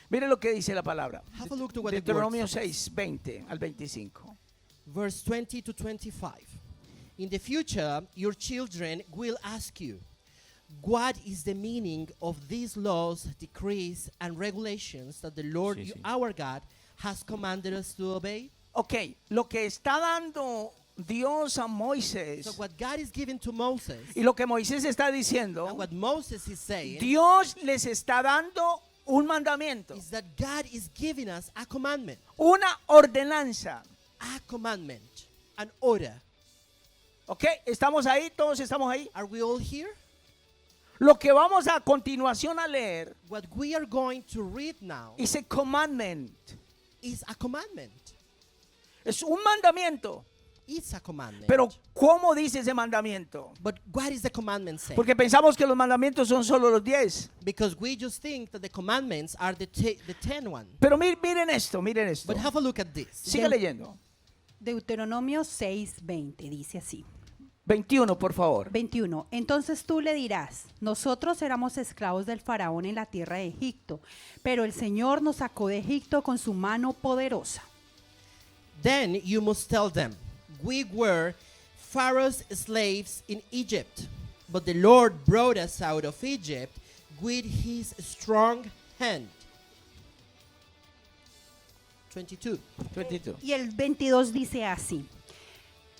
Mire lo que dice la palabra. Have a look to what the word Deuteronomio says. 6, 20 al 25. Verse 20 to 25. In the future, your children will ask you, what is the meaning of these laws, decrees, and regulations that the Lord Sí, sí. our God has commanded us to obey? Ok, lo que está dando Dios a Moisés So what God is giving to Moses, y lo que Moisés está and diciendo, what Moses is saying, Dios les está dando un mandamiento, is that God is giving us a commandment, una ordenanza. an order. Ok, ¿estamos ahí? ¿Todos estamos ahí? Are we all here? Lo que vamos a continuación a leer What we are going to read now es a commandment. is a commandment. Es un mandamiento. It's a commandment. Pero ¿cómo dice ese mandamiento? But what is the commandment saying? Porque pensamos que los mandamientos son solo los 10. Because we just think that the commandments are the 10 one. Pero miren esto, miren esto. But have a look at this. Sigue leyendo. Deuteronomio 6:20 dice así. 21, por favor. 21. Entonces tú le dirás, nosotros éramos esclavos del faraón en la tierra de Egipto, pero el Señor nos sacó de Egipto con su mano poderosa. Then you must tell them, we were Pharaoh's slaves in Egypt, but the Lord brought us out of Egypt with his strong hand. 22. 22. Y el 22 dice así.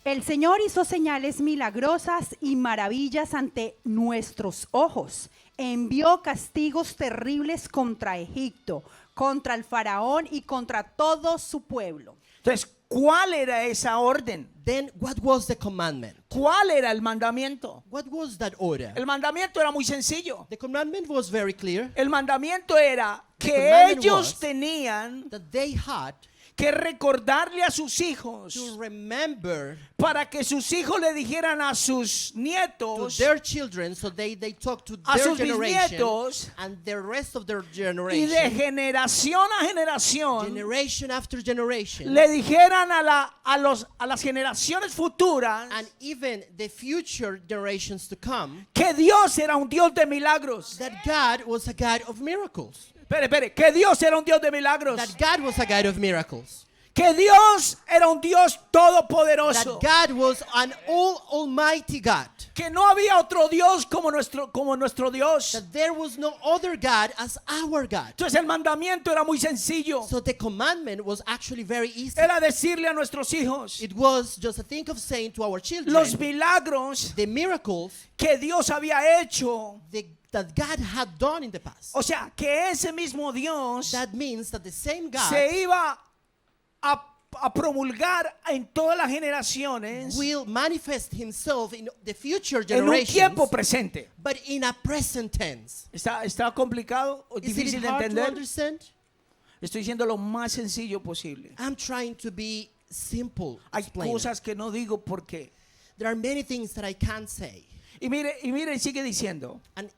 El Señor hizo señales milagrosas y maravillas ante nuestros ojos. Envió castigos terribles contra Egipto, contra el faraón y contra todo su pueblo. Entonces, ¿cuál era esa orden? Then what was the commandment? ¿Cuál era el mandamiento? What was that order? El mandamiento era muy sencillo. The commandment was very clear El mandamiento era que commandment ellos was tenían that they had que recordarle a sus hijos to remember para que sus hijos le dijeran a sus to nietos, their children, so they talk to a their sus generation bisnietos, and the rest of their y generation, de generación a generación generation after generation, le dijeran a las generaciones futuras and even the future generations to come, que Dios era un Dios de milagros. that God was a God of miracles. Espere, que Dios era un Dios de milagros. That God was a God of miracles. Que Dios era un Dios That todopoderoso. God was an almighty God. Que no había otro Dios como nuestro Dios. That there was no other God as our God. Entonces el mandamiento era muy sencillo. So the commandment was actually very easy. Era decirle a nuestros hijos It was just a thing of saying to our children, los milagros the miracles que Dios había hecho. that God had done in the past. O sea, que ese mismo Dios That means that the same God se iba a promulgar en todas las generaciones will manifest himself in the future en un generations, tiempo presente. but in a present tense. ¿Está complicado o Isn't difícil it de hard to entender? understand? Estoy diciendo lo más sencillo posible. I'm trying to be simple. Hay explaining. cosas que no digo porque. There are many things that I can't say. Y mire, sigue diciendo. And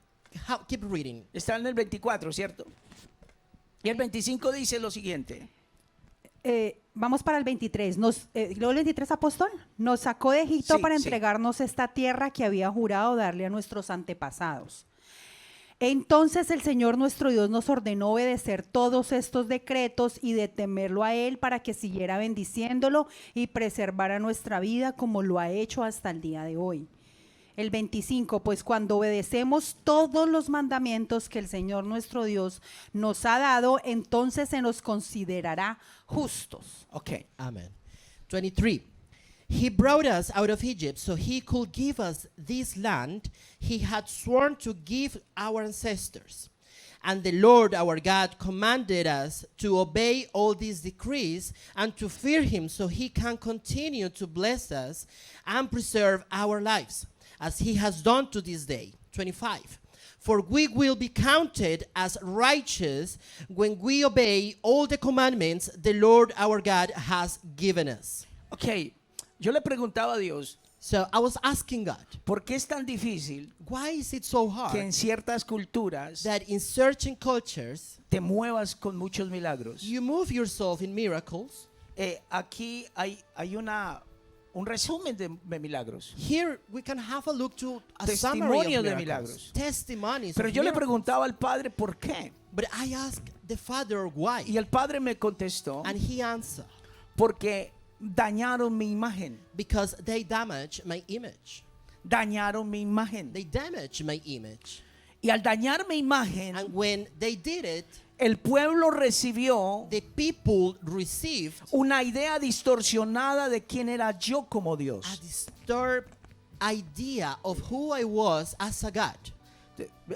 keep reading. Está en el 24, ¿cierto? Y el 25 dice lo siguiente. Vamos para el 23. Luego el 23, apóstol. Nos sacó de Egipto Sí, para sí. entregarnos esta tierra que había jurado darle a nuestros antepasados. Entonces el Señor nuestro Dios nos ordenó obedecer todos estos decretos y de temerlo a Él para que siguiera bendiciéndolo y preservara nuestra vida como lo ha hecho hasta el día de hoy. El 25, pues cuando obedecemos todos los mandamientos que el Señor nuestro Dios nos ha dado, entonces se nos considerará justos. Ok. Amen. 23. He brought us out of Egypt so he could give us this land he had sworn to give our ancestors. And the Lord our God commanded us to obey all these decrees and to fear him so he can continue to bless us and preserve our lives, as he has done to this day. 25. For we will be counted as righteous when we obey all the commandments the Lord our God has given us. Ok. Yo le preguntaba a Dios, So I was asking God, ¿por qué es tan difícil why is it so que hard en ciertas culturas that in certain cultures te muevas con muchos milagros? you move yourself in miracles? Aquí hay un resumen de milagros. Here we can have a look to a summary Testimonios of de miracles. milagros. Testimonies Pero of yo le miracles. preguntaba al Padre, ¿por qué? But I asked the father why. Y el padre me contestó, And he answered, porque dañaron mi imagen. because they damaged my image. Dañaron mi imagen. They damaged my image. Y al dañar mi imagen, And when they did it, el pueblo recibió the people received una idea distorsionada de quién era yo como Dios. a disturbed idea of who I was as a God.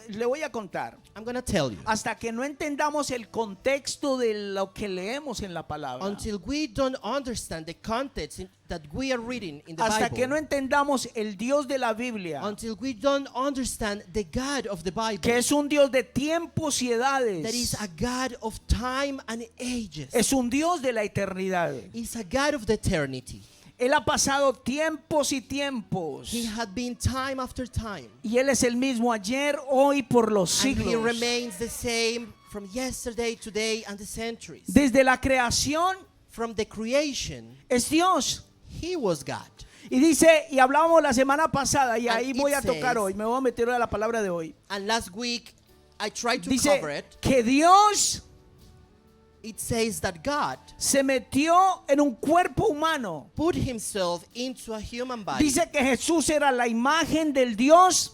Le voy a contar. I'm going to tell you. Hasta que no entendamos el contexto de lo que leemos en la palabra. Until we don't understand the context that we are reading in the Hasta que no Bible, entendamos el Dios de la Biblia, until we don't understand the God of the Bible, que es un Dios de tiempos y edades. that is a God of time and ages, Es un Dios de la eternidad. is a God of the eternity. Él ha pasado tiempos y tiempos. He had been time after time, Y Él es el mismo ayer, hoy, por los and He siglos. remains the same from yesterday, today, and the centuries. Desde la creación From the creation, es Dios. He was God. Y dice, y hablábamos la semana pasada, y And ahí it voy a tocar says- hoy, me voy a meter a la palabra de hoy. And last week, I tried to Dice cover it. que Dios It says that God se metió en un cuerpo humano. put Himself into a human body. Dice que Jesús era la imagen del Dios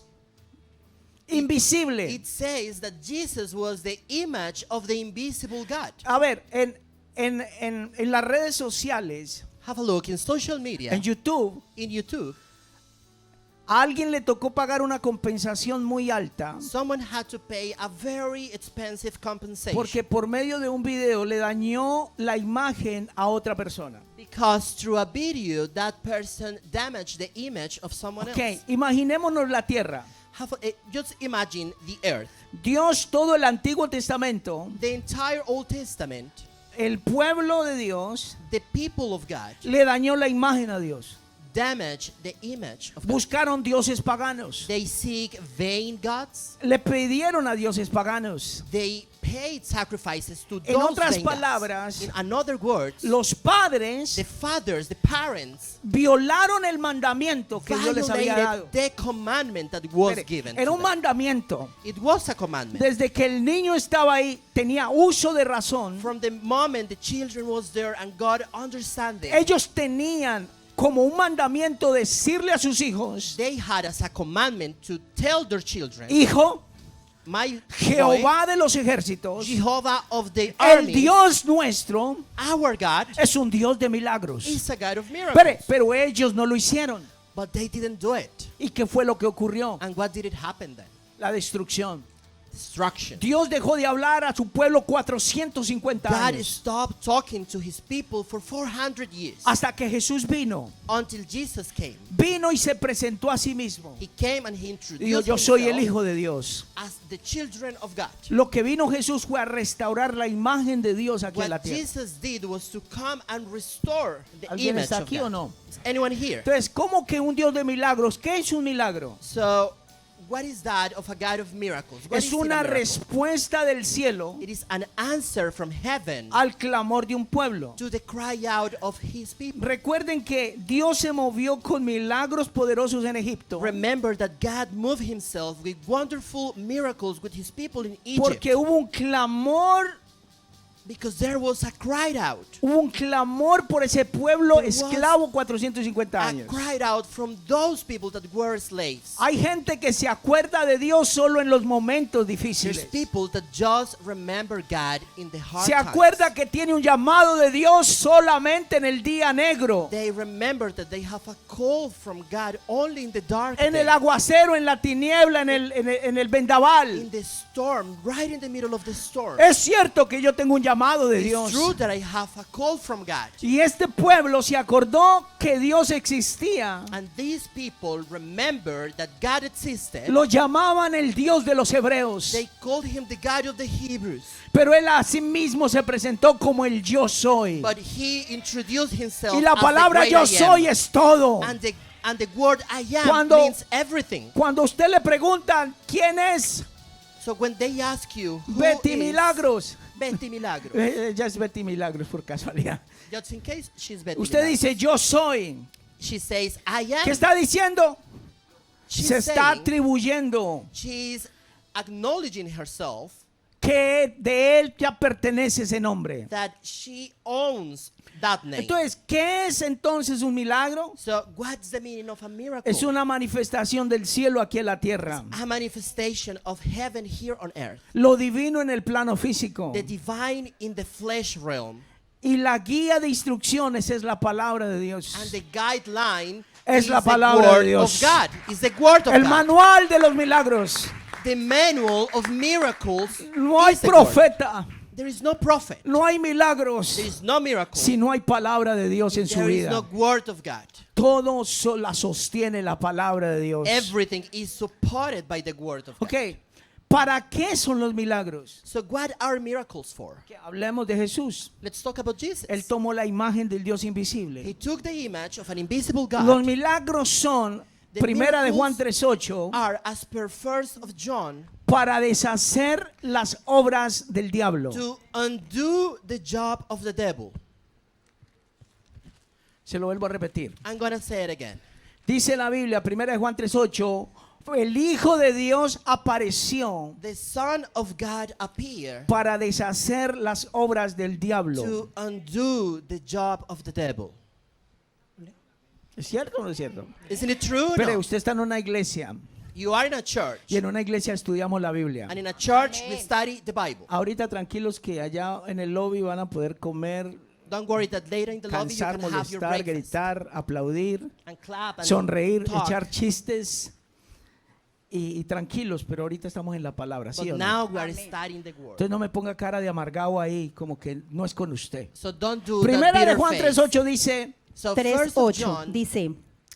invisible. It says that Jesus was the image of the invisible God. A ver, en las redes sociales, Have a look in social media, en YouTube, in YouTube. a alguien le tocó pagar una compensación muy alta Someone had to pay a very expensive compensation porque por medio de un video le dañó la imagen a otra persona. because through a video that person damaged the image of someone Ok, else. imaginémonos la tierra. Just imagine the earth. Dios, todo el Antiguo Testamento, The entire Old Testament, el pueblo de Dios the people of God le dañó la imagen a Dios. damaged the image of God. Buscaron dioses paganos. They seek vain gods. Le pidieron a dioses paganos. They paid sacrifices to En those otras vain gods. palabras, In another words, Los padres the fathers, the parents, violaron el mandamiento que Dios les había dado. violated the commandment that was Mire, given. Era to un them. mandamiento. It was a commandment. Desde que el niño estaba ahí, tenía uso de razón. From the moment the children was there and God understanding, Ellos tenían como un mandamiento decirle a sus hijos, they had as a commandment to tell their children, hijo, my boy, Jehová de los ejércitos, Jehovah of the el armies, Dios nuestro, our God, es un Dios de milagros. is a God of miracles. Pero ellos no lo hicieron. But they didn't do it. ¿Y qué fue lo que ocurrió? And what did it happen then? La destrucción. Destruction. Dios dejó de hablar a su pueblo 450 God años. stopped talking to His people for 400 years Hasta que Jesús vino. until Jesus came. Vino y se presentó a sí mismo. He came and He Y introduced dijo, yo soy el himself Hijo de Dios. as the children of God. Lo que vino Jesús fue a restaurar la imagen de Dios aquí en la What tierra. Jesus did was to come and restore the ¿Alguien image está of aquí God. o no? Is anyone here? Entonces, ¿cómo que un Dios de milagros? ¿Qué es un milagro? So, what is that of a God of miracles? What Es is it a una miracle? respuesta del cielo It is an answer from heaven al clamor de un pueblo. to the cry out of His people. Recuerden que Dios se movió con milagros poderosos en Egipto Remember that God moved Himself with wonderful miracles with His people in Egypt. porque hubo un clamor. Because there was a cry out. Hubo un clamor por ese pueblo There was esclavo 450 A años. cry out from those people that were slaves. Hay gente que se acuerda de Dios solo en los momentos There's difíciles. people that just remember God in the hard Se acuerda times. que tiene un llamado de Dios solamente en el día negro, They remember that they have a call from God only in the dark en el day, aguacero, en la tiniebla, en el vendaval. in the storm, right in the middle of the storm. Es cierto que yo tengo un llamado de It's Dios. true that I have a call from God. Y este pueblo se acordó que Dios existía. And these people remember that God existed. Lo llamaban el Dios de los hebreos. They called Him the God of the Hebrews. Pero él a sí mismo se presentó como el yo soy. But He introduced Himself Y la as palabra the great yo I am. soy es todo. And the word I am Cuando- means everything. Cuando usted le preguntan quién es So when they ask you who Betty is Milagros, Betty Milagros, ya es Betty Milagros por casualidad. just in case she's Betty Usted Milagros, dice yo soy. she says I am. ¿Qué está diciendo? She's Se está saying atribuyendo she's acknowledging herself que de él ya pertenece ese nombre. that she owns that name. Entonces, ¿qué es entonces un milagro? So what's the meaning of a miracle? Es una manifestación del cielo aquí en la tierra. A manifestation of heaven here on earth. Lo divino en el plano físico. The divine in the flesh realm. Y la guía de instrucciones es la palabra de And Dios. the guideline Es is la the palabra de word Dios. of God. Is the word of El God. manual de los milagros. The manual of miracles. No hay is the word. profeta, There is no prophet. no hay milagros There is no miracle. si no hay palabra de Dios en su There is vida. no word of God. Todo la sostiene la palabra de Dios. Everything is supported by the word of God. Ok, ¿para qué son los milagros? So what are miracles for? Que hablemos de Jesús. Let's talk about Jesus. Él tomó la imagen del Dios He invisible. took the image of an invisible Los God. milagros son, The primera de Juan miracles 3:8, Are as per 1 of John para deshacer las obras del diablo. to undo the job of the devil. Se lo vuelvo a repetir. I'm gonna say it again. Dice la Biblia, primera de Juan 3:8, el Hijo de Dios apareció The Son of God appeared para deshacer las obras del diablo. to undo the job of the devil. ¿Es cierto o no es cierto? Isn't it true? Pero No. usted está en una iglesia You are in a church, y en una iglesia estudiamos la Biblia. and in a church we study the Bible. Ahorita tranquilos que allá en el lobby van a poder comer, Don't worry that later in the lobby you cansar, can have your molestar, breakfast gritar, aplaudir, and clap and sonreír, talk. echar chistes y tranquilos, pero ahorita estamos en la palabra, ¿sí But o no? now we are studying the word. Entonces no me ponga cara de amargado ahí, como que no es con usted. So don't do Primera that de bitter Juan face. 3:8 dice, So 1 of 3:8 John, dice,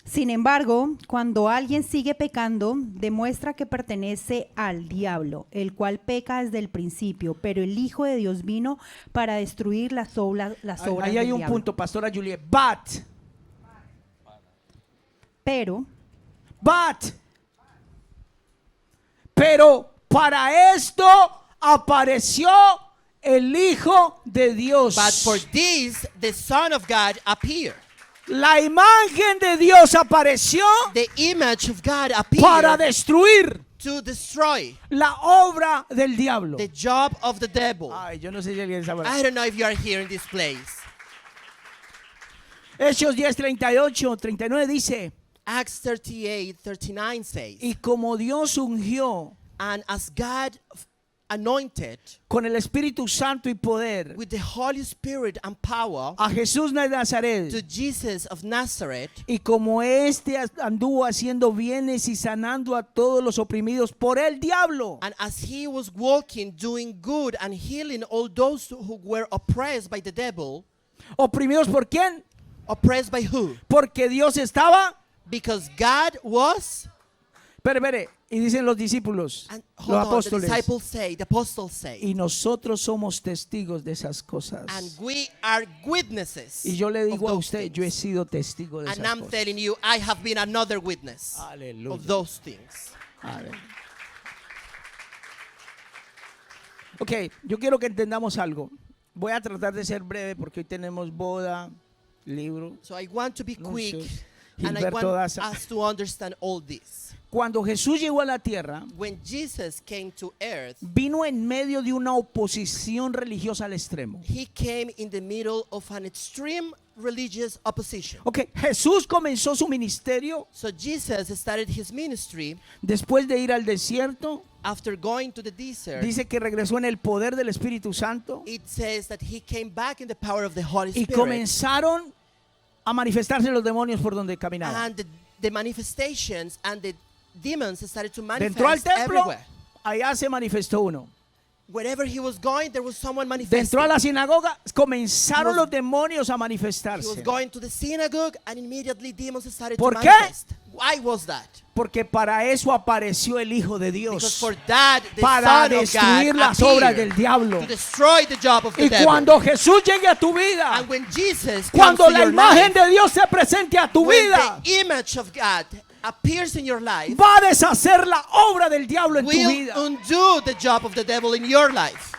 sin embargo, cuando alguien sigue pecando, demuestra que pertenece al diablo, el cual peca desde el principio, pero el Hijo de Dios vino para destruir las obras ahí hay del un diablo. punto, pastora Juliet, pero para esto apareció el Hijo de Dios. but for this the Son of God appeared. La imagen de Dios apareció The image of God para appeared destruir to destroy la obra del diablo. the job of the devil. Ay, yo no sé si alguien sabe. I don't know if you are here in this place. Hechos 10:38, 39 dice, Acts 38:39 says, y como Dios ungió and as God anointed con el Espíritu Santo y poder with the Holy Spirit and power a Jesús de to Nazaret, Jesus of Nazareth, y como éste anduvo haciendo bienes y sanando a todos los oprimidos por el diablo, and as he was walking, doing good and healing all those who were oppressed by the devil. ¿oprimidos por quién? Oppressed by who? Porque Dios estaba, Because God was, espere, y dicen los discípulos, and los hold on, the apóstoles, disciples say, the apostles say, y nosotros somos testigos de esas cosas. and we are witnesses. Y yo le digo of a those usted, things. yo he sido testigo de And esas I'm cosas. telling you, I have been another witness Aleluya. of those things. Aleluya. Ok, yo quiero que entendamos algo. Voy a tratar de ser breve porque hoy tenemos boda, libro. So I want to be quick, Anuncios. and I Gilberto want Daza. us to understand all this. Cuando Jesús llegó a la tierra, When Jesus came to earth, vino en medio de una oposición religiosa al extremo. he came in the middle of an extreme religious opposition. Ok, Jesús comenzó su ministerio So Jesus started his ministry después de ir al desierto. after going to the desert. Dice que regresó en el poder del Espíritu Santo It says that he came back in the power of the Holy y Spirit. comenzaron a manifestarse los demonios por donde caminaba. And the manifestations and the demons started to manifest Dentro al templo, everywhere. allá se manifestó uno. Wherever he was going, there was someone manifesting. Dentro a la sinagoga comenzaron He was- los demonios a He was manifestarse. going to the synagogue and immediately demons started ¿Por to qué? manifest. Why was that? Porque para eso apareció el Hijo de Because Dios. for that, the Para Son of destruir God las obras appeared del diablo. to destroy the job of the Y devil. cuando Jesús llegue a tu vida, And when Jesus comes cuando to la your imagen life, de Dios se presente a tu when vida, the image of God appears in your life, va a deshacer la obra del diablo en tu will vida. undo the job of the devil in your life.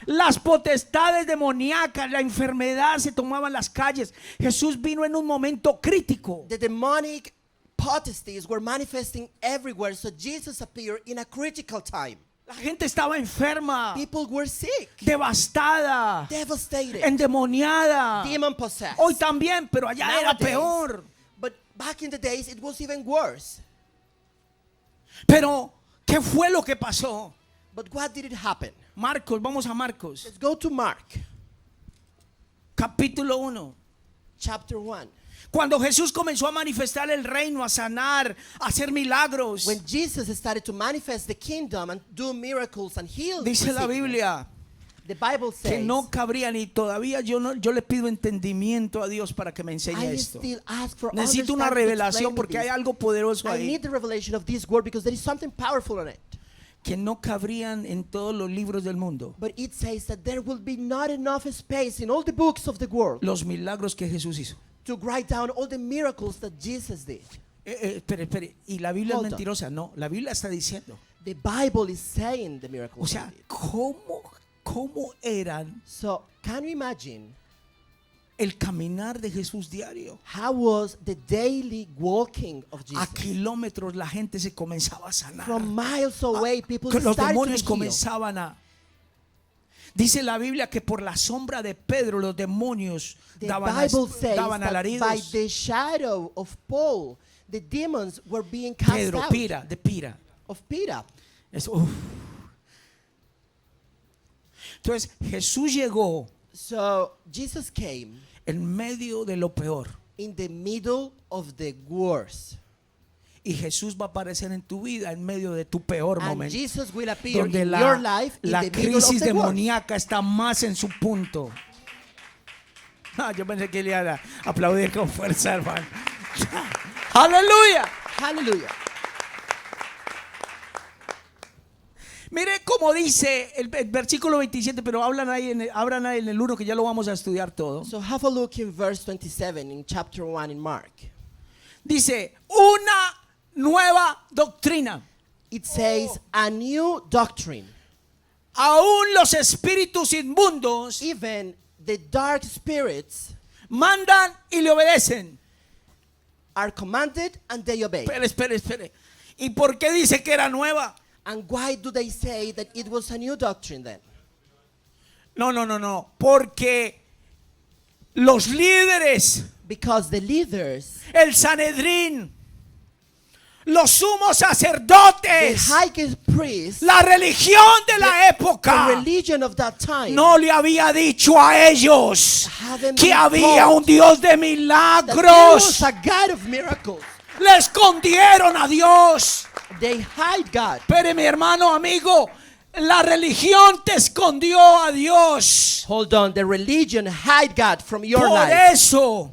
Las potestades demoníacas, la enfermedad se tomaban las calles. Jesús vino en un momento crítico. The demonic potesties were manifesting everywhere, so Jesus appeared in a critical time. La gente estaba enferma, People were sick, devastada, devastated, endemoniada. demon possessed. Hoy también, pero allá era Nowadays. peor. But back in the days, it was even worse. Pero, ¿qué fue lo que pasó? But what did it happen? Marcos, vamos a Marcos, Let's go to Mark, capítulo 1. chapter 1. Cuando Jesús comenzó a manifestar el reino, a sanar, a hacer milagros, When Jesus started to manifest the kingdom and do miracles and heal the dice la sickness, Biblia the Bible que says, no cabría ni todavía yo le pido entendimiento a Dios para que me enseñe I esto. still ask for Necesito una understanding to revelación explain porque this. hay algo poderoso I ahí need the revelation of this word because there is something powerful in it. que no cabrían en todos los libros del mundo. But it says that there will be not enough space in all the books of the world Los milagros que Jesús hizo. to write down all the miracles that Jesus did. Espere. Y la Biblia es Hold on. mentirosa. No, la Biblia está diciendo. The Bible is saying the miracles. O sea, he did. ¿cómo eran So can you imagine el caminar de Jesús diario? how was the daily walking of A Jesus? kilómetros la gente se comenzaba a sanar. From miles away, people Que los started to be demonios healed. comenzaban a... Dice la Biblia que por la sombra de Pedro los demonios The daban Bible says daban that by alaridos. the shadow of Paul, the demons were being cast Pedro, out. Pira. Of Peter. Uf. Entonces Jesús llegó So Jesus came en medio de lo peor. in the middle of the worst. Y Jesús va a aparecer en tu vida en medio de tu peor And momento. Jesus will appear Donde in your life in la the middle of crisis the worst. demoníaca está más en su punto. Yo pensé que le iba a aplaudir con fuerza, hermano. Aleluya. Hallelujah. Mire cómo dice el versículo 27, pero hablan ahí en el 1 que ya lo vamos a estudiar todo. So have a look in verse 27 in chapter 1 in Mark. Dice, una nueva doctrina. It says a new doctrine. Aún los espíritus inmundos Even the dark spirits mandan y le obedecen. are commanded and they obey. Espere. ¿Y por qué dice que era nueva? And why do they say that it was a new doctrine then? No. Porque los líderes, Because the leaders, el Sanedrín, los sumos the sacerdotes, high priest, la religión de la the época religion of that time, no le había dicho a ellos haven't que been había taught un Dios de that there was milagros. a God of miracles. Le escondieron a Dios. They hide God. Pero mi hermano, amigo, la religión te escondió a Dios. Hold on, the religion hide God from your Por life. eso,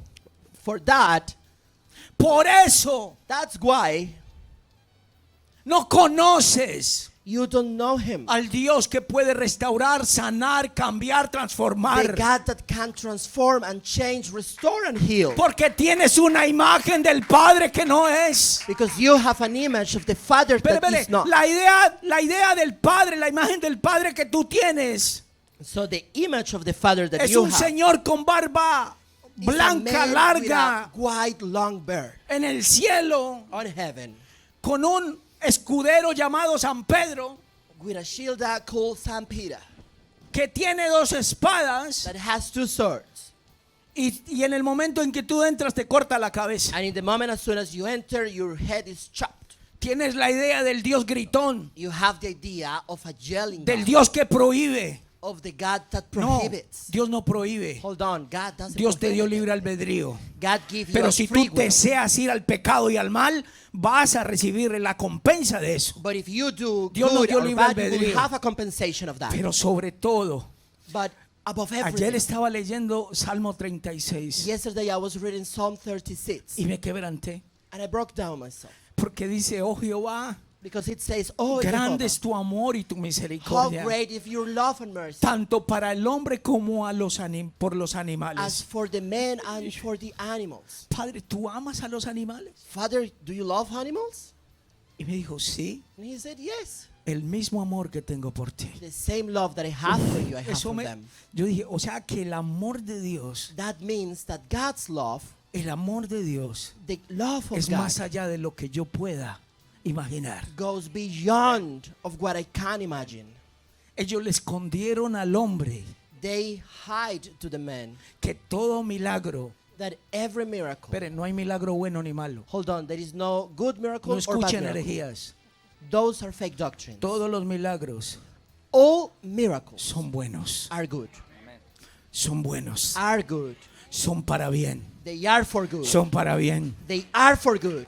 Por eso, that's why no conoces you don't know Him. al Dios que puede restaurar, sanar, cambiar, The transformar. God that can transform and change, restore and heal. Porque tienes una imagen del Padre que no es. Because you have an image of the Father Pero, that is not. la idea del Padre, la imagen del Padre que tú tienes So the image of the Father that es you un have señor con barba is a blanca, man larga, with a white long beard en el cielo, on heaven con un escudero llamado San Pedro, with a shield that called Saint Peter que tiene dos espadas that has two swords. y en el momento en que tú entras te corta la cabeza. And in the moment as soon as you enter, your head is chopped. Tienes la idea del Dios gritón, You have the idea of a yelling del God, Dios que prohíbe. of the God that No, prohibits. Dios no prohíbe. Hold on, God doesn't Dios te dio prohibit libre it. albedrío. God gives you Pero a si free tú will. deseas ir al pecado y al mal, vas a recibir la compensa de eso. But if you do Dios nos good dio or libre bad, you will albedrío. have a compensation of that. Pero sobre todo, But above ayer everything, estaba leyendo Salmo 36 yesterday I was reading Psalm 36 y me quebranté. and I broke down myself. Porque dice, oh Jehová, Because it says, oh, grande Jehovah, es tu amor y tu how misericordia, great is your love and mercy, tanto para el hombre como por los as animales. for the men and for the animals. Padre, ¿tú amas a los animales? Father, do you love animals? Y me dijo, sí, And he said, yes. el mismo amor que tengo por ti. The same love that I have for you, I have Eso for me, them. yo dije, o sea que el amor de Dios That means that God's love El amor de Dios The love of es God más allá de lo que yo pueda imaginar. goes beyond of what I can imagine. Ellos le escondieron al hombre They hide to the man que todo milagro, that every miracle. pero no hay milagro bueno ni malo. Hold on, there is no good miracle No or bad escuchen miracle. herejías. Those are fake doctrines. Todos los milagros All miracles son buenos, are good. son buenos, Are good. son para bien, They are for good. son para bien. They are for good.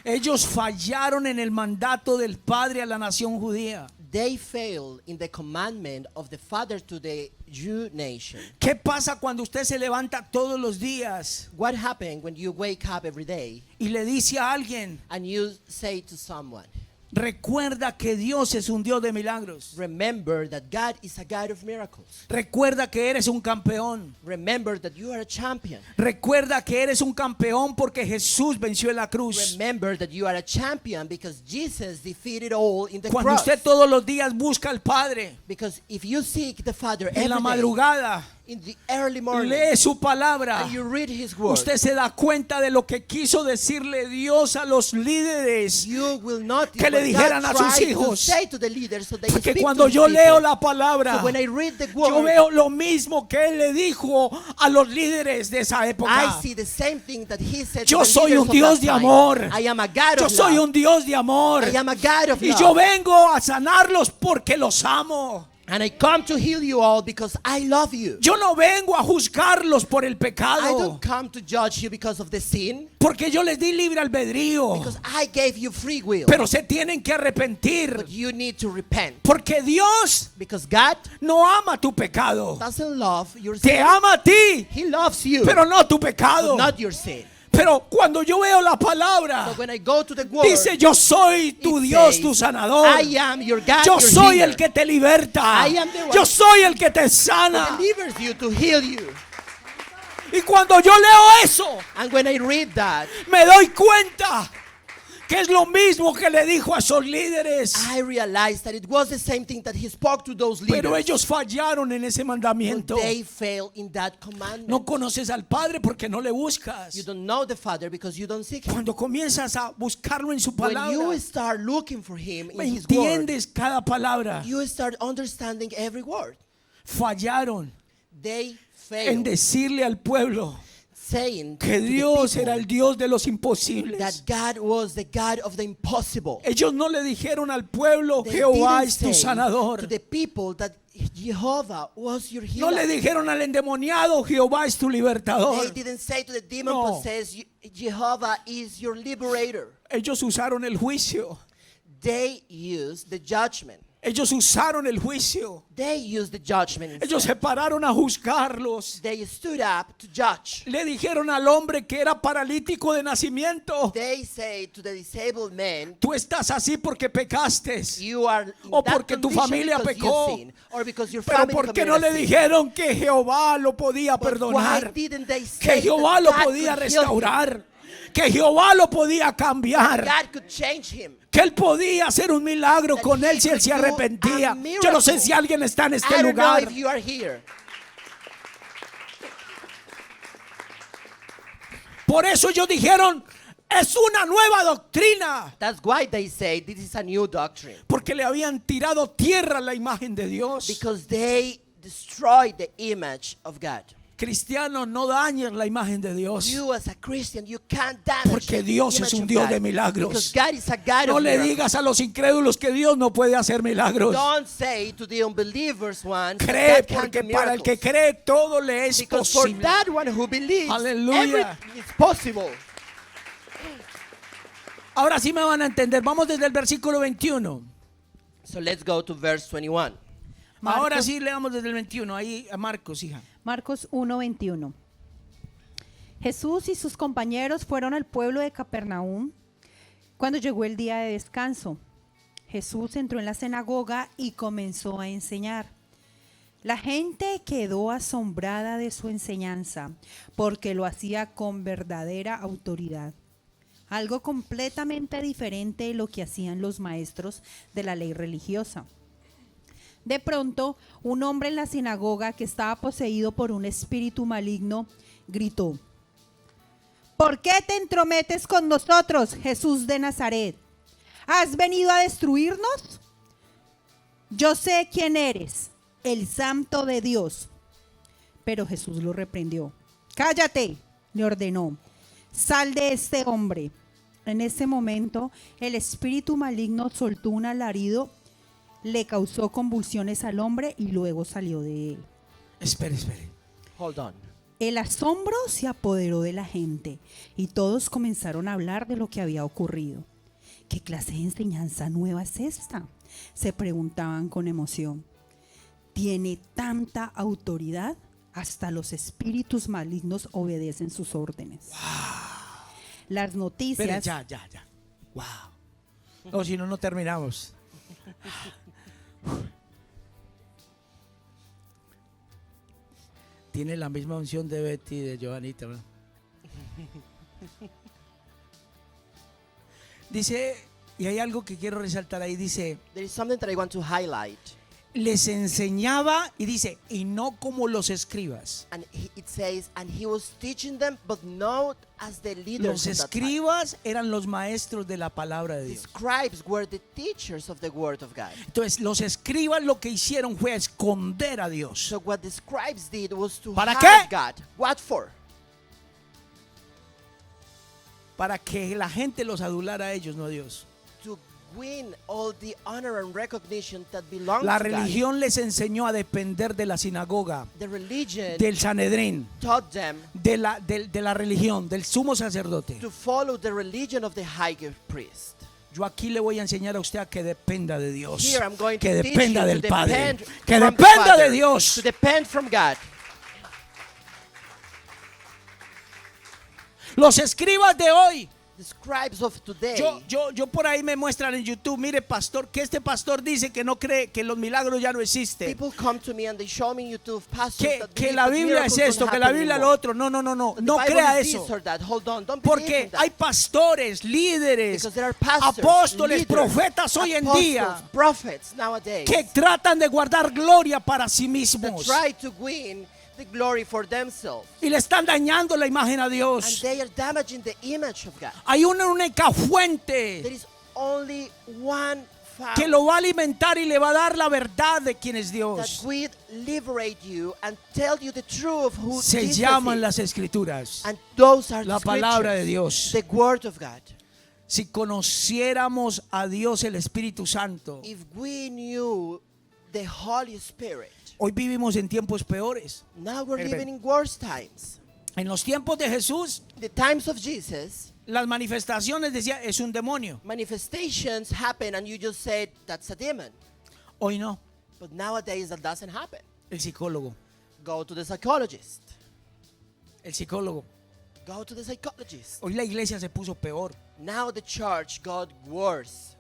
Ellos fallaron en el mandato del Padre a la nación judía. They fail in the commandment of the Father to the Jew nation. ¿Qué pasa cuando usted se levanta todos los días What happens when you wake up every day y le dice a alguien, and you say to someone, recuerda que Dios es un Dios de milagros? remember that God is a God of miracles. Recuerda que eres un campeón. Remember that you are a champion. Recuerda que eres un campeón porque Jesús venció en la cruz. Remember that you are a champion because Jesus defeated all in the Cuando cross. usted todos los días busca al Padre Because if you seek the Father en la every day, madrugada, in the early morning, lee su palabra, and you read His word, usted se da cuenta de lo que quiso decirle Dios a los líderes. you will not que le dijeran a sus try to hijos. say to the leaders so they Porque speak cuando to his yo leo people. la palabra, So when I read the yo word, veo lo mismo que él le dijo a los líderes de esa época. I see the same thing that he said Yo to the soy leaders un of Dios that de time. amor. I am a God Yo of soy love. un Dios de amor. I am a God of Y love. yo vengo a sanarlos porque los amo. And I come to heal you all because I love you. Yo no vengo a juzgarlos por el I pecado, don't come to judge you because of the sin, porque yo les di libre albedrío. because I gave you free will. Pero se tienen que arrepentir, But you need to repent. porque Dios Because God no ama tu pecado. doesn't love your Te sin. ama a ti, He loves you, pero no tu but pecado. not your sin. Pero cuando yo veo la palabra, So when I go to the word, dice, yo soy tu it Dios, says, tu sanador. I am your God, Yo your soy healer. el que te liberta. I am the one Yo soy el que te who sana. delivers you to heal you. Y cuando yo leo eso, And when I read that, me doy cuenta que es lo mismo que le dijo a esos líderes. I realized that it was the same thing that he spoke to those leaders. Pero ellos fallaron en ese But mandamiento. they fail in that commandment. No conoces al Padre porque no le buscas. You don't know the Father because you don't seek Him. Cuando comienzas a buscarlo en su When palabra, you start looking for Him in His word, entiendes cada palabra. you start understanding every word. Fallaron They en fail decirle al pueblo saying que to the Dios people era el Dios de los imposibles. that God was the God of the impossible. Ellos no le dijeron al pueblo, They Jehová didn't es tu say sanador. to the people that Jehovah was your No le healer. dijeron al endemoniado, Jehová es tu libertador. They didn't say to the demon, No. but says Jehovah is your liberator. Ellos usaron el juicio. They used the judgment. Ellos usaron el juicio. They used the judgment. Ellos instead. se pararon a juzgarlos. They stood up to judge. Le dijeron al hombre que era paralítico de nacimiento, They say to the disabled man, tú estás así porque pecaste. you are in O that porque tu condition familia because you pecó. sin, or because your Pero family ¿por qué committed no a le sin. dijeron que Jehová lo podía But why perdonar? didn't they Que say Jehová that lo God podía could heal him? restaurar. Que Jehová lo podía cambiar. God could change him. Que él podía hacer un milagro That con he él si él could se do arrepentía. a Yo no sé miracle. si alguien está en este I don't know lugar. if you are here. Por eso ellos dijeron, es una nueva doctrina. That's why they say this is a new doctrine. Porque le habían tirado tierra a la imagen de Dios. Because they destroyed the image of God. Cristianos, no dañen la imagen de Dios. You as a Christian, you can't damage Porque the Dios image es un of Dios God. de milagros. Because God is a God No of le miracles. digas a los incrédulos que Dios no puede hacer milagros. Don't say to the unbelievers one that Cree, God can't porque do para el que miracles. cree todo le es Because for posible. that one who believes, Aleluya. everything is possible. Ahora sí me van a entender. Vamos desde el versículo 21. So let's go to verse 21. Ahora Marcos- sí leamos desde el 21. Ahí a Marcos, hija. Marcos 1:21. Jesús y sus compañeros fueron al pueblo de Capernaum cuando llegó el día de descanso. Jesús entró en la sinagoga y comenzó a enseñar. La gente quedó asombrada de su enseñanza porque lo hacía con verdadera autoridad. Algo completamente diferente de lo que hacían los maestros de la ley religiosa. De pronto, un hombre en la sinagoga que estaba poseído por un espíritu maligno gritó: ¿Por qué te entrometes con nosotros, Jesús de Nazaret? ¿Has venido a destruirnos? Yo sé quién eres, el Santo de Dios. Pero Jesús lo reprendió. Cállate, le ordenó. Sal de este hombre. En ese momento, el espíritu maligno soltó un alarido, le causó convulsiones al hombre y luego salió de él. Espere. Hold on. El asombro se apoderó de la gente y todos comenzaron a hablar de lo que había ocurrido. ¿Qué clase de enseñanza nueva es esta?, se preguntaban con emoción. ¿Tiene tanta autoridad? Hasta los espíritus malignos obedecen sus órdenes. Las noticias... Espere, ya. Wow. No, si no, no terminamos. Tiene la misma unción de Betty y de Joanita, ¿verdad? Dice, y hay algo que quiero resaltar ahí, dice, There is something that I want to highlight. les enseñaba, y dice, y no como los escribas. And it says, and he was teaching them, but not as the leaders Los of that time. escribas eran los maestros de la palabra de The Dios. scribes were the teachers of the word of God. Entonces, los escribas lo que hicieron fue esconder a Dios. So what the scribes did was to ¿Para hide qué? God. What for? Para que la gente los adulara a ellos, no a Dios. To win all the honor and recognition that belongs La to God. religión les enseñó a depender de la sinagoga, The religion del Sanedrín, taught them de la religión, del sumo sacerdote. to follow the religion of the high priest. Yo aquí le voy a enseñar a usted a que dependa de Dios, Here I'm going que to teach dependa you del to Padre, depend que from the dependa de Father, Dios. to depend from God. Los escribas de hoy, The scribes of today, yo por ahí me muestran en YouTube, mire pastor, que este pastor dice que no cree que los milagros ya no existen. people come to me and they show me YouTube pastors that Que believe la that Biblia es miracles don't esto, que la happen Biblia lo anymore. otro. No That the no Bible crea is eso. this or that. Hold on, don't believe Porque in that. hay pastores, líderes, Because there are pastors, apóstoles, leaders, profetas hoy en apostles, día prophets nowadays que tratan de guardar gloria para sí that mismos try to win the glory for themselves, y le están dañando la imagen a and Dios. they are damaging the image of God. Hay una única There fuente is only one que fount lo va a alimentar y le va a dar la verdad de quién es that Dios. will liberate you and tell you the truth of who Se Jesus llaman is. las escrituras. And those are La the palabra de scriptures, Dios. the word of God. Si conociéramos a Dios el Espíritu Santo, If we knew the Holy Spirit, hoy vivimos en tiempos peores. now we're Herben. living in worse times. En los tiempos de Jesús, The times of Jesus, las manifestaciones decía es un demonio. manifestations happen and you just said that's a demon. Hoy no. But nowadays that doesn't happen. El psicólogo. Go to the psychologist. El psicólogo. Go to the psychologist. Hoy la iglesia se puso peor. Now the church got worse.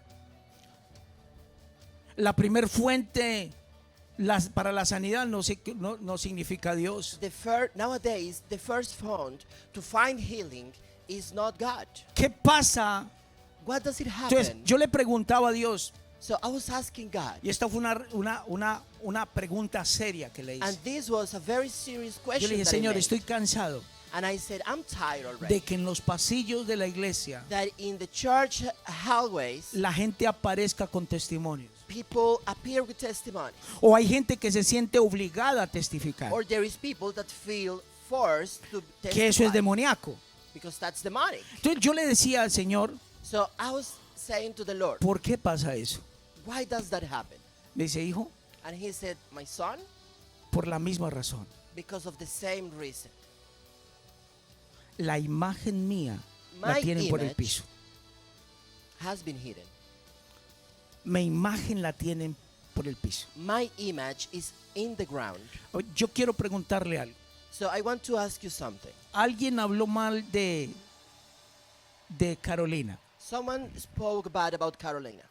La primer fuente para la sanidad no significa Dios. Nowadays, the first font to find healing is not God. ¿Qué pasa? What does it Entonces, happen? yo le preguntaba a Dios, So I was asking God, y esta fue una pregunta seria que le and hice. this was a very serious Yo question le dije, that I Señor, made. estoy cansado And I said, I'm tired de already. que en los pasillos de la iglesia That in the church hallways, la gente aparezca con testimonios. people appear with testimonies. O hay gente que se siente obligada a testificar. Or there is people that feel forced to Que eso es testify demoníaco. because that's demonic. Entonces yo le decía al Señor, So I was saying to the Lord, ¿por qué pasa eso? why does that happen? Me dice, hijo, And he said, my son, por la misma razón. because of the same reason. La imagen mía la My tienen por el image piso. has been hidden. Mi imagen la tienen por el piso. My image is in the ground. Yo quiero preguntarle algo. So I want to ask you something. Alguien habló mal de Carolina. Someone spoke bad about Carolina.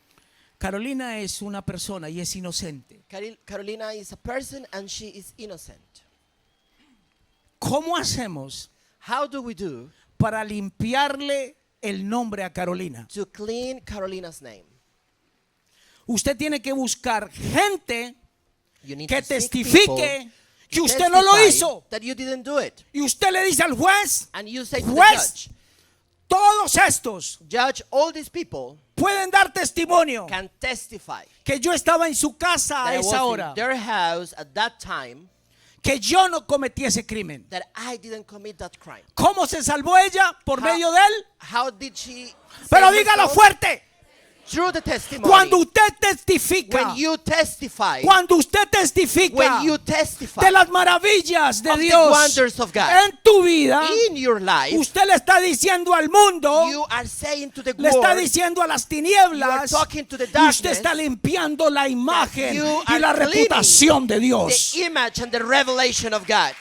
Carolina es una persona y es inocente. Carolina is a person and she is innocent. ¿Cómo hacemos How do we do para limpiarle el nombre a Carolina? to clean Carolina's name? Usted tiene que buscar gente You need que to seek testifique people que to usted no lo testify hizo. that you didn't do it. Y usted le dice al juez, And you say to the juez, todos estos judge, all these people pueden dar testimonio can testify que yo estaba en su casa that a I was esa hora, in their house at that time, que yo no cometí ese crimen. that I didn't commit that crime. ¿Cómo se salvó ella? Por How- medio de él. How did she Pero save dígalo herself? fuerte. Through the testimony. Cuando usted testifica, When you testify, cuando usted testifica when you testify de las maravillas de of the Dios wonders of God en tu vida, in your life, usted le está diciendo al mundo, you are saying to the le está world, diciendo a las you are tinieblas, talking to the y usted darkness, está limpiando la imagen you y are la cleaning reputación de Dios. the image and the revelation of God.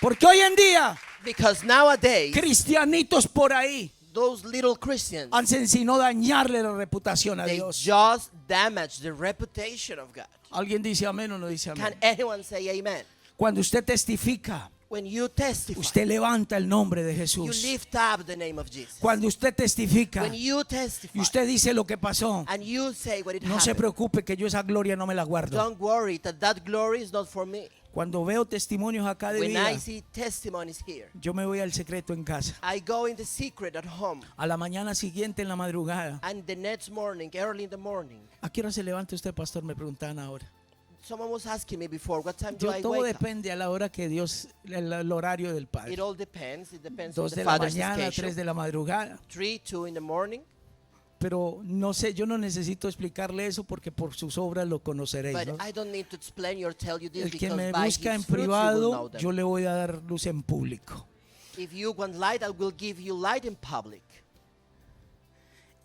Porque hoy en día, Because nowadays, cristianitos por ahí those little Christians, hacen sino dañarle la reputación a they Dios. just damage the reputation of God. ¿Alguien dice amén o no dice Can amén? anyone say amen? Cuando usted testifica, When you testify, usted levanta el nombre de you Jesús. lift up the name of Jesus. Cuando usted testifica When you testify y usted dice lo que pasó, and you say what it no se happened, preocupe que yo esa gloria no me la guardo. don't worry that glory is not for me. Cuando veo testimonios acá de When vida, I see testimonies here, yo me voy al secreto en casa. I go in the secret at home, A la mañana siguiente en la madrugada. and the next morning, early in the morning, ¿A qué hora se levanta usted, pastor? Me preguntaban ahora. someone was asking me before, what time do Yo I todo wake up? depende a la hora que Dios, el horario del It Padre. all depends. It depends on 2 the de la Father's mañana, 3 schedule. de la madrugada. 3, 2 in the morning. Pero no sé, yo no necesito explicarle eso porque por sus obras lo conoceréis, But ¿no? I don't need to explain or tell you this El que because me by busca en his fruits you will know privado, them. yo le voy a dar luz en público. If you want light, I will give you light in public.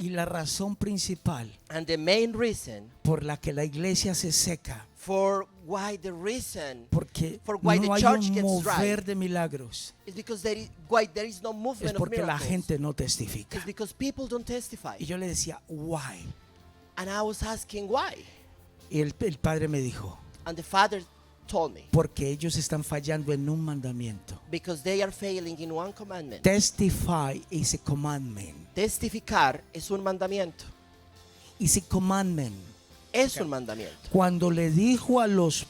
Y la razón principal And the main reason por la que la iglesia se seca, for why the reason porque For why no the hay church un gets mover dry. de milagros, is because why there is no es movement of porque la miracles. gente no testifica. It's because people don't testify. Y yo le decía, why? And I was asking why. Y el padre me dijo, And the Father told me, porque ellos están fallando en un mandamiento. because they are failing in one commandment. Testify is a commandment. Testificar es un mandamiento. Is a commandment. Es un mandamiento. Cuando le dijo a los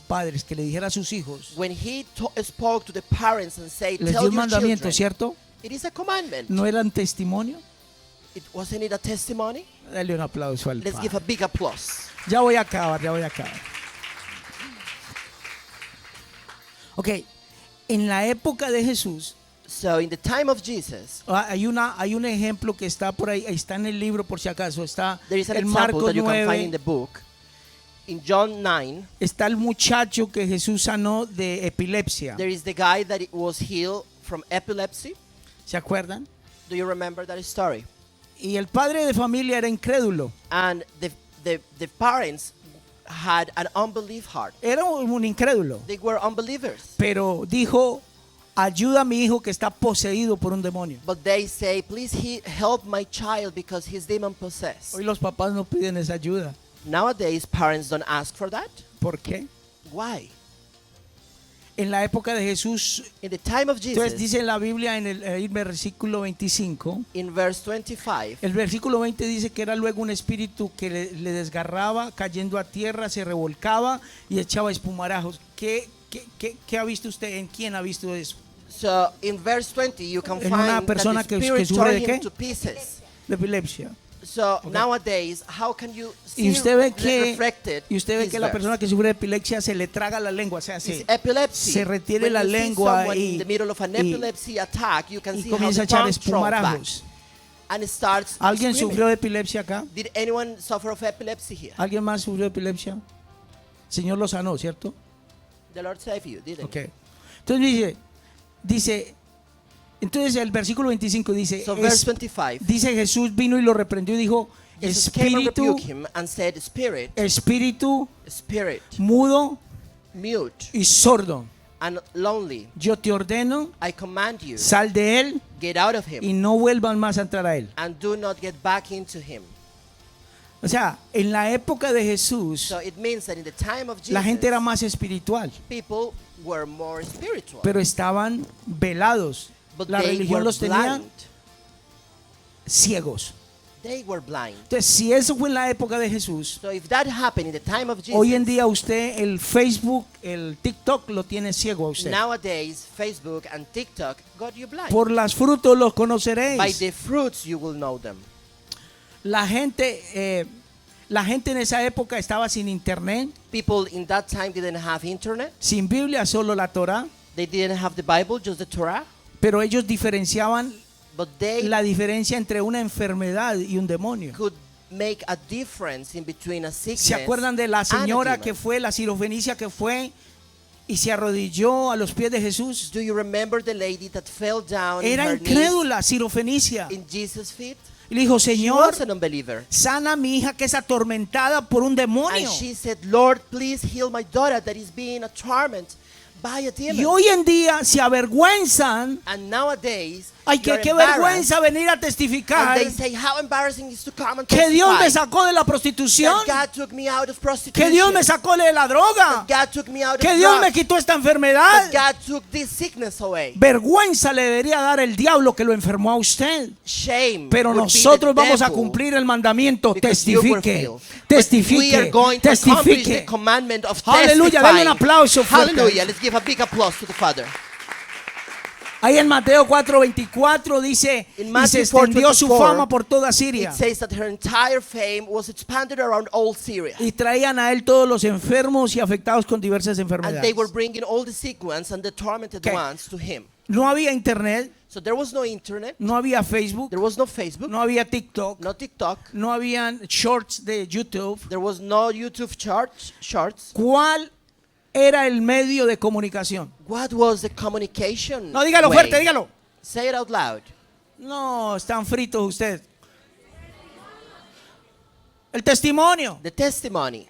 padres que le dijera a sus hijos, When he spoke to the parents and said, les tell dio un your mandamiento, children, ¿cierto? it is a commandment. ¿No eran testimonio? Wasn't it a testimony? Dale un aplauso al Let's give a padre. big applause. Ya voy a acabar, ya voy a acabar. Ok, en la época de Jesús, So in the time of Jesus, hay un ejemplo que está por ahí está en el libro por si acaso, está there is an en example Marcos that you can find in 9, the book. In John 9, está el muchacho que Jesús sanó de epilepsia. there is the guy that was healed from epilepsy. ¿Se acuerdan? Do you remember that story? Y el padre de familia era incrédulo. And the parents had an unbelief heart. Era un incrédulo. They were unbelievers. Pero dijo, ayuda a mi hijo que está poseído por un demonio. But they say, please help my child because he's demon possessed. Hoy los papás no piden esa ayuda. Nowadays, parents don't ask for that. ¿Por qué? Why? En la época de Jesús, In the time of entonces Jesus, dice en la Biblia en el versículo 25, in verse 25, el versículo 20 dice que era luego un espíritu que le desgarraba, cayendo a tierra, se revolcaba y echaba espumarajos. ¿Qué ha visto usted? ¿En quién ha visto eso? so in verse 20, you can En find una that persona the que spirit sufre tore de him qué? to pieces. De epilepsia. So nowadays, how can you see Y usted ve reflected que this la verse? persona que sufre de epilepsia se le traga la lengua, o sea, It's se epilepsy. retiene When la you see lengua someone in the middle of an y epilepsy attack, you can see how comienza a the echar tongue throws back espumarajos. and it starts ¿Alguien screaming. sufrió de epilepsia acá? Did anyone suffer of epilepsy here? ¿Alguien más sufrió de epilepsia? Señor lo sanó, ¿cierto? The Lord saved you, didn't Ok. Entonces dice, entonces el versículo 25 dice, So verse 25, dice Jesús vino y lo reprendió y dijo, Jesus came and espíritu, rebuked him and said, Spirit, espíritu mudo mute, y sordo, and lonely, yo te ordeno, I command you, sal de él get out of him, y no vuelvan más a entrar a él. and do not get back into him. O sea, en la época de Jesús, So it means that in the time of Jesus, la gente era más espiritual, people were more spiritual, pero estaban velados. but La they religión were los tenía blind. ciegos. They were blind. Entonces, si eso fue en la época de Jesús, So if that happened in the time of Jesus, hoy en día usted el Facebook, el TikTok lo tiene ciego a usted. nowadays Facebook and TikTok got you blind. Por las frutos los By conoceréis. the fruits you will know them. La gente en esa época estaba sin internet, People in that time didn't have internet. sin Biblia, solo la Torá, They didn't have the Bible, just the Torah. pero ellos diferenciaban But they la diferencia entre una enfermedad y un demonio. could make a difference in between a sickness. ¿Se acuerdan de la and a señora demon. que fue, la sirofenicia que fue y se arrodilló a los pies de Jesús? Do you remember the lady that fell down Era in her incrédula, sirofenicia. knees in Jesus' feet? Y le dijo, She Señor, was an unbeliever. sana a mi hija que es atormentada por un And demonio. she said, Lord, please heal my daughter that is being tormented by a demon. Y hoy en día se avergüenzan. And nowadays, Ay, you're qué embarrassed, vergüenza venir a and testificar they say, how embarrassing is to come and que Dios me testify sacó de la prostitución, that God took me out of que prostitution, Dios me sacó de la droga, that God took me out que of Dios me drugs, quitó esta enfermedad. that God took this sickness away. Vergüenza le debería dar el diablo que lo enfermó a usted. Shame. Pero would be nosotros the vamos a devil, cumplir el mandamiento. because you were Testifique, filled. But we are testifique, going to accomplish the testifique. commandment of Aleluya, testifying. denle un aplauso fuerte. Hallelujah. Let's give a big applause to the Father. Ahí en Mateo 4:24 dice, In y Matthew se extendió su 4:24, fama por toda Siria. It says that her entire fame was expanded around all Syria. Y traían a él todos los enfermos y afectados con diversas And they enfermedades. were bringing all the sick ones and the tormented ¿Qué? ones to him. No había internet, So there was no internet, no había Facebook, there was no Facebook, no había TikTok, no TikTok, no habían shorts de YouTube. there was no YouTube shorts. ¿Cuál era el medio de comunicación? What was the communication? No, dígalo way? fuerte, dígalo. Say it out loud. No, están fritos ustedes. El testimonio. The testimony.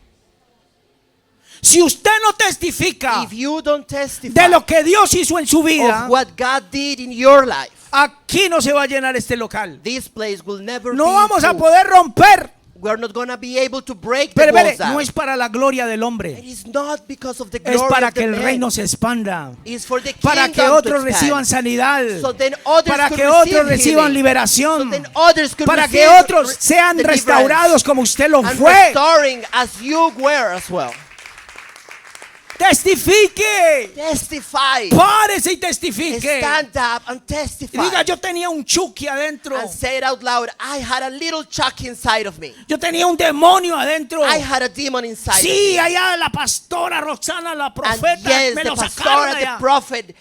Si usted no testifica If you don't testify de lo que Dios hizo en su vida, of what God did in your life, aquí no se va a llenar este local. this place will never No be vamos a full. poder romper. We're not going to be able to break Pero the walls no down. es para la gloria del It hombre. is not because of the Es glory para of the que el man. reino se expanda. It's for the Para que kingdom to otros expand. reciban sanidad. So then others Para could que receive otros reciban healing. liberación. So then others could Para que receive otros sean deliverance restaurados como usted lo and fue. restoring as you were as well. Testifique. Testify. Párese y testifique. Stand up and Y testify. diga, yo tenía un Chucky adentro. And say it out loud. I had a little Chuck inside of me. Yo tenía un demonio adentro. I had a demon inside Sí, of me. allá la pastora Roxana, la And profeta, yes, me the lo pastor sacaron and the allá. prophet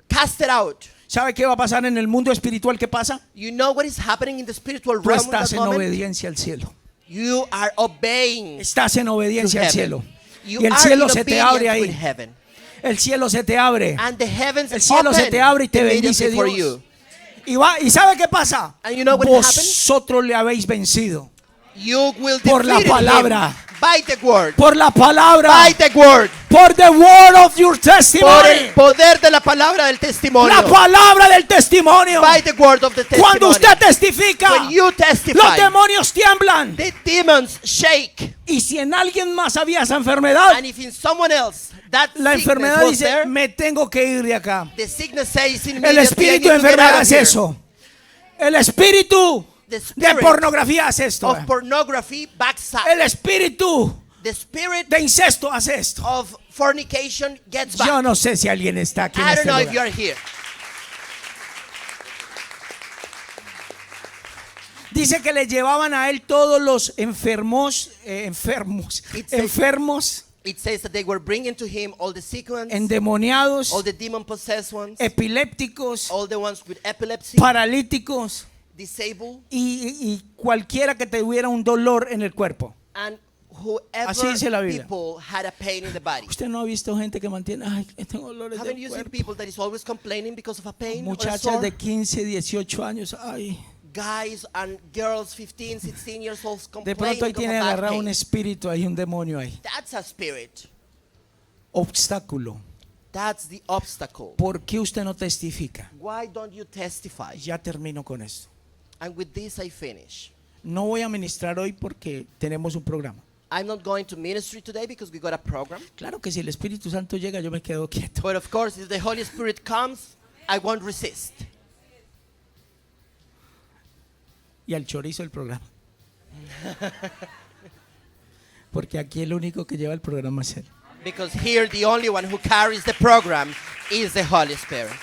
cast it out. ¿Sabe qué va a pasar en el mundo espiritual? ¿Qué pasa? You know what is happening in the spiritual Tú realm at estás that en moment? obediencia al cielo. You are obeying Estás en obediencia to al heaven. cielo. You Y el are cielo in se te abre obedience with ahí. heaven. El cielo se te abre. And the heavens El cielo open se te abre y te bendice immediately for Dios. you. ¿Y sabe qué pasa? And you know what Vosotros le habéis vencido. You will Por la defeat him palabra. by the word. Por la palabra. By the word. Por the word of your Por testimony. el poder de la palabra del testimonio. La palabra del testimonio. By the word of the testimony. Cuando usted testifica, When you los testify, demonios tiemblan. the demons shake. Y si en alguien más había esa enfermedad, And if in someone else that la sickness enfermedad was dice, there, me tengo que ir de acá. the sickness says El immediately, espíritu de I need to get out enfermedad of es here. eso. El espíritu The de spirit pornografía hace esto. of pornography backside. El espíritu The spirit de incesto hace esto. of fornication gets back. Yo no sé si alguien está aquí en I don't este know if you lugar. are here. Dice que le llevaban a él todos los enfermos, It says- enfermos, It says that they were bringing to him all the sick ones, endemoniados, all the demon-possessed ones, epilépticos, all the ones with epilepsy, paralíticos disabled, y cualquiera que tuviera un dolor en el cuerpo. and Así dice la whoever Biblia. people had a pain in the body. Usted no ha visto gente que mantiene, ay, tengo dolores Haven't de you seen cuerpo. people that is always complaining because of a pain or a Muchachas sore? de 15, 18 años, ay. Guys and girls 15, 16 years old De complaining pronto ahí of tiene a back agarrado un pain. espíritu, hay un demonio ahí. That's a spirit. Obstáculo. That's the obstacle. ¿Por qué usted no testifica? Why don't you testify? Ya termino con esto. And with this I finish. No voy a ministrar hoy porque tenemos un programa. I'm not going to ministry today because we got a program. Claro que si el Espíritu Santo llega, yo me quedo quieto. But of course, if the Holy Spirit comes, I won't resist. y al chorizo del programa. Porque aquí el único que lleva el programa es él. Because here the only one who carries the program is the Holy Spirit.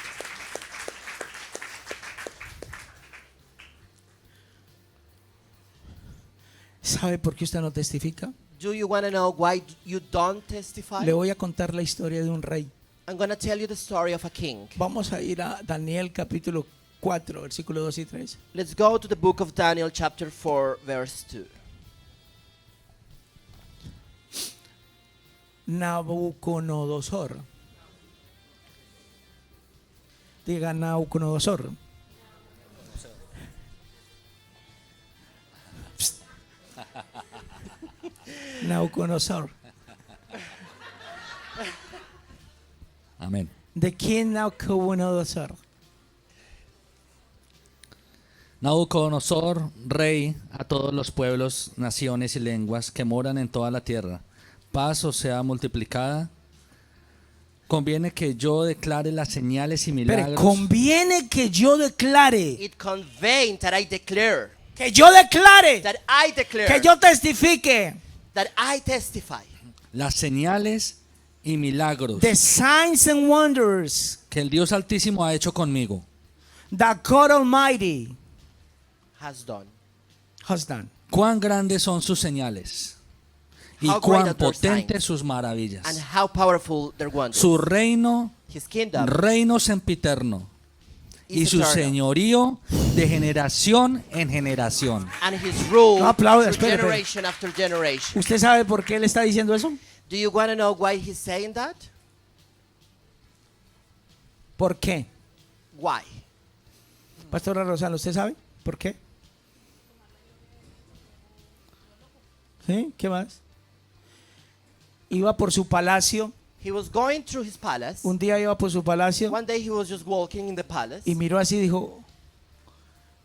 ¿Sabe por qué usted no testifica? Do you want to know why you don't testify? Le voy a contar la historia de un rey. I'm going to tell you the story of a king. Vamos a ir a Daniel capítulo 4, versículo 2 y 3. Let's go to the book of Daniel, chapter 4, verse 2. Nabucodonosor. Diga Nabucodonosor. Nabucodonosor. Amén. ¿De quién Nabucodonosor? Nabucodonosor, rey a todos los pueblos, naciones y lenguas que moran en toda la tierra. Paz os sea multiplicada. Conviene que yo declare las señales y Pero milagros. conviene que yo declare, It conveys that I declare, que yo declare, that I declare, que yo testifique. that I testify. Las señales y milagros The signs and wonders que el Dios Altísimo ha hecho conmigo. that God Almighty Has done. has done. Cuán grandes son sus señales y How great cuán are their potentes signs, sus maravillas. and how powerful their wonders. Su reino, His kingdom reino sempiterno, y is su eternal, señorío de generación en generación. and his rule No aplauda, through espere, espere. generation after generation. ¿Usted sabe por qué él está diciendo eso? Do you want to know why he's saying that? ¿Por qué? Why? Pastora Rosana, ¿usted sabe por qué? ¿Sí? ¿Qué más? Iba por su palacio. He was going through his palace. Un día iba por su palacio One day he was just walking in the palace, y miró así y dijo,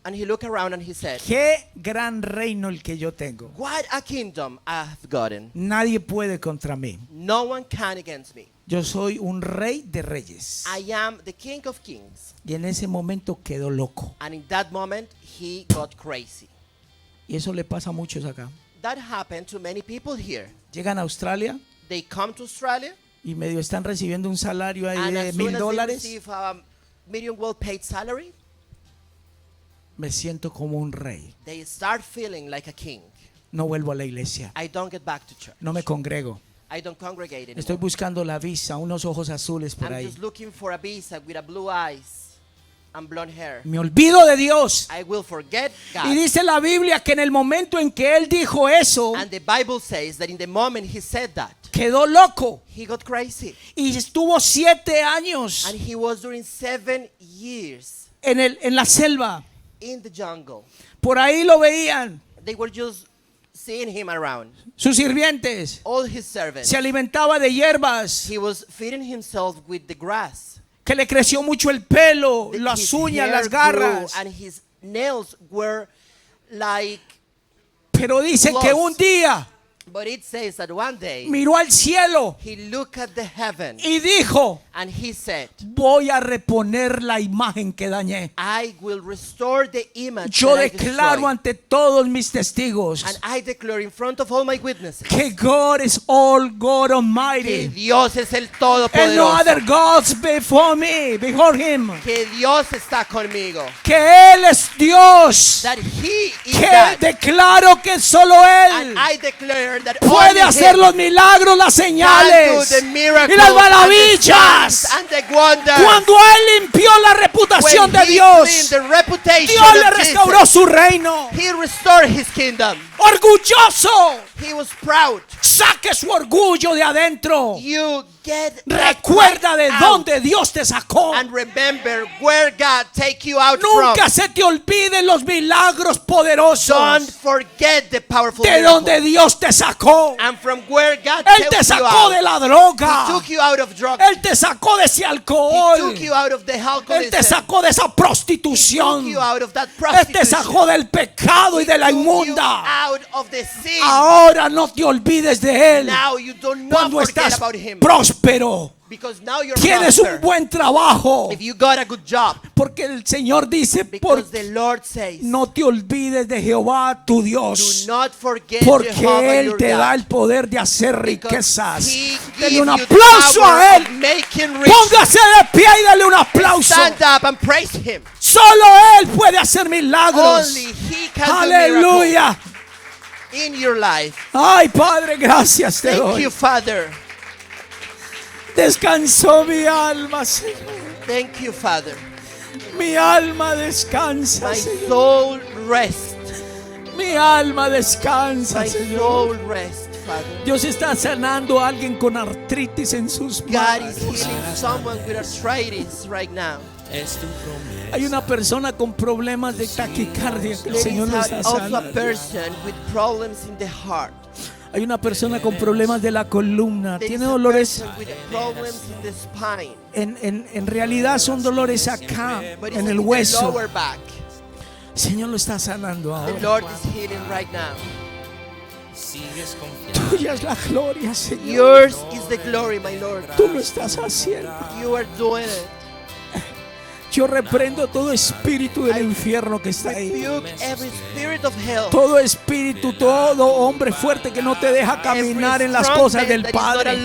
and he looked around and he said, qué gran reino el que yo tengo. "What a kingdom I have gotten. Nadie puede contra mí. No one can against me. Yo soy un rey de reyes. I am the king of kings." Y en ese momento quedó loco. And in that moment, he got crazy. Y eso le pasa a muchos acá. That happened to many people here. Llegan a Australia They come to Australia, y medio están recibiendo un salario ahí and de as soon as they $1,000. receive a medium well-paid salary, Me siento como un rey. they start feeling like a king. No vuelvo a la iglesia. I don't get back to church. No me congrego. I don't congregate anymore. Estoy buscando la visa, unos ojos azules por I'm ahí. just looking for a visa with a blue eyes and blonde hair. Me olvido de Dios. I will forget Y God. dice la Biblia que en el momento en que él dijo eso, And the Bible says that in the moment he said that, quedó loco. he got crazy. Y estuvo 7 años And he was during 7 years en la selva. in the jungle. Por ahí lo veían They were just seeing him around. sus sirvientes. All his servants. Se alimentaba de hierbas, He was feeding himself with the grass. que le creció mucho el pelo, His las uñas, hair las grew garras. and his nails were like, Pero dice que un día but it says that one day miró al cielo he looked at the heaven y dijo, and he said, voy a reponer la imagen que dañé. I will restore the image Yo that I declaro destroyed. ante todos mis testigos And I declare in front of all my witnesses que God is all God que Almighty. Dios es el And no Todopoderoso, other gods before me, before him. que Dios está conmigo, Que Él es Dios. that He is Que God. declaro que solo And Él I declare that puede only hacer Him los milagros, las can do señales the miracles y las and the maravillas. signs and the wonders. Cuando Él limpió la reputación When de He Dios, cleaned the reputation Dios le of restauró Jesus, su reino. He restored His kingdom. Orgulloso, He was proud. saque su orgullo de adentro. You get that Recuerda de out dónde Dios te sacó. and remember where God take you out Nunca from. se te olviden los milagros poderosos Don't forget the powerful de miracle. donde Dios te sacó. And from where God Él took te you sacó out. de la He droga. took you out of drugs. Él te sacó de ese He alcohol. took you out of the Él alcoholism. te sacó de esa He took prostitución. you out of that Él prostitution. te sacó del pecado y de la He took you inmunda. out of the sin. Ahora no te olvides de Él. Now you do not Cuando forget estás about Him. próspero, Because now you're Tienes un prosper. buen trabajo. If you got a good job. Porque el Señor dice, Because the Lord says, no te olvides de Jehová tu Dios. do not forget Porque Jehovah Él your te God. da el poder de hacer Because riquezas. he Dale gives un you the aplauso power a of Él. making rich. Póngase de pie y dale un aplauso. Stand up and praise Him. Solo Él puede hacer milagros. Only He can do miracles Aleluya. in your life. Ay, Padre, gracias te Thank doy. you, Father. Descansó mi alma, Señor. Thank you, Father. Mi alma descansa, My Señor. soul rest. Mi alma descansa, My Señor. soul rest, Father. Dios está sanando a alguien con artritis en sus God manos. is healing someone with arthritis right now. Hay una persona con problemas de taquicardia que el There Señor lo is está also a sanando. person with problems in the heart. Hay una persona con problemas de la columna. There Tiene is a dolores. person with problems in the spine. En realidad son dolores acá, But it's en in el the hueso. lower back. El Señor lo está sanando The ahora. Lord is healing right now. Tuya es la gloria, Señor. Yours is the glory, my Lord. Tú lo estás haciendo. You are doing it. Yo reprendo todo espíritu del infierno que está ahí. Rebuke every spirit of hell. Todo espíritu, todo hombre fuerte que no te deja caminar en las cosas del Padre.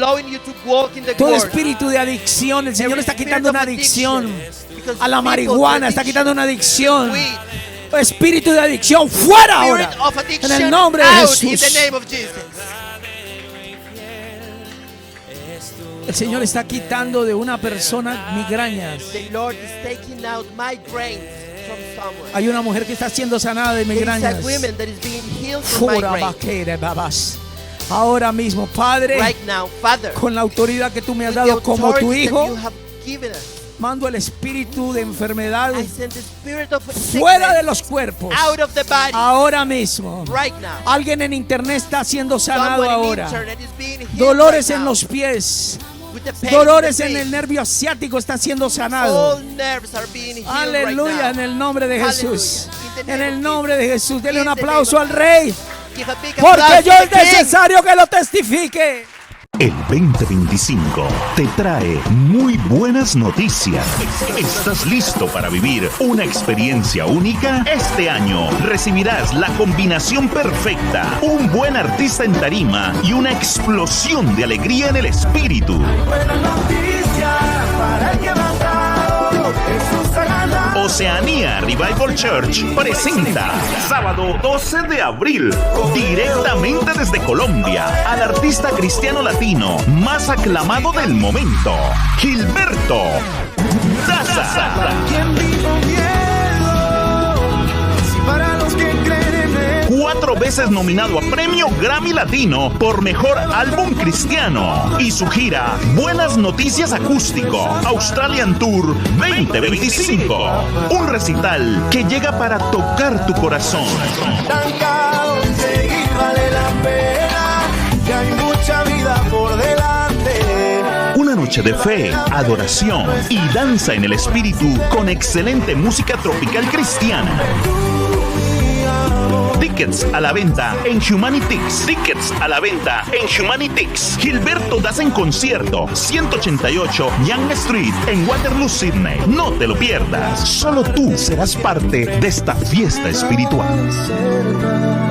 Todo espíritu de adicción, el Señor está quitando una adicción. A la marihuana está quitando una adicción. Espíritu de adicción, fuera ahora. En el nombre de Jesús. El Señor está quitando de una persona migrañas. The Lord is taking out migraines from someone. Hay una mujer que está siendo sanada de There is migrañas. a woman that is being healed from Fora migraines. vaquera, babas. Ahora mismo, Padre, Right now, Father, con la autoridad que tú me has with the dado como tu authority that hijo, you have given us, mando el espíritu de enfermedad I send the spirit of fuera de sickness los cuerpos. out of the body Ahora mismo. right now. Alguien en internet está siendo sanado Someone in ahora. internet is being healed Dolores right en now. los pies. With the pain Dolores in en the el feet. nervio asiático está siendo sanado. All nerves are being healed Aleluya, right en now. el nombre de Jesús. Hallelujah. In the En name el of nombre de Jesús. Dele In un the aplauso name al of Rey. Give a big Porque applause yo to es the King. necesario que lo testifique. El 2025 te trae muy buenas noticias. ¿Estás listo para vivir una experiencia única? Este año recibirás la combinación perfecta, un buen artista en tarima y una explosión de alegría en el espíritu. Oceanía Revival Church presenta sábado 12 de abril, directamente desde Colombia, al artista cristiano latino más aclamado del momento, Gilberto Daza. 4 veces nominado a Premio Grammy Latino por Mejor Álbum Cristiano. Y su gira Buenas Noticias Acústico Australian Tour 2025. Un recital que llega para tocar tu corazón. Tan caro seguir vale la pena, que hay mucha vida por delante. Una noche de fe, adoración y danza en el espíritu con excelente música tropical cristiana. Tickets a la venta en Humanitix. Tickets a la venta en Humanitix. Gilberto Daza en concierto, 188 Young Street en Waterloo, Sydney. No te lo pierdas. Solo tú serás parte de esta fiesta espiritual. Cerca.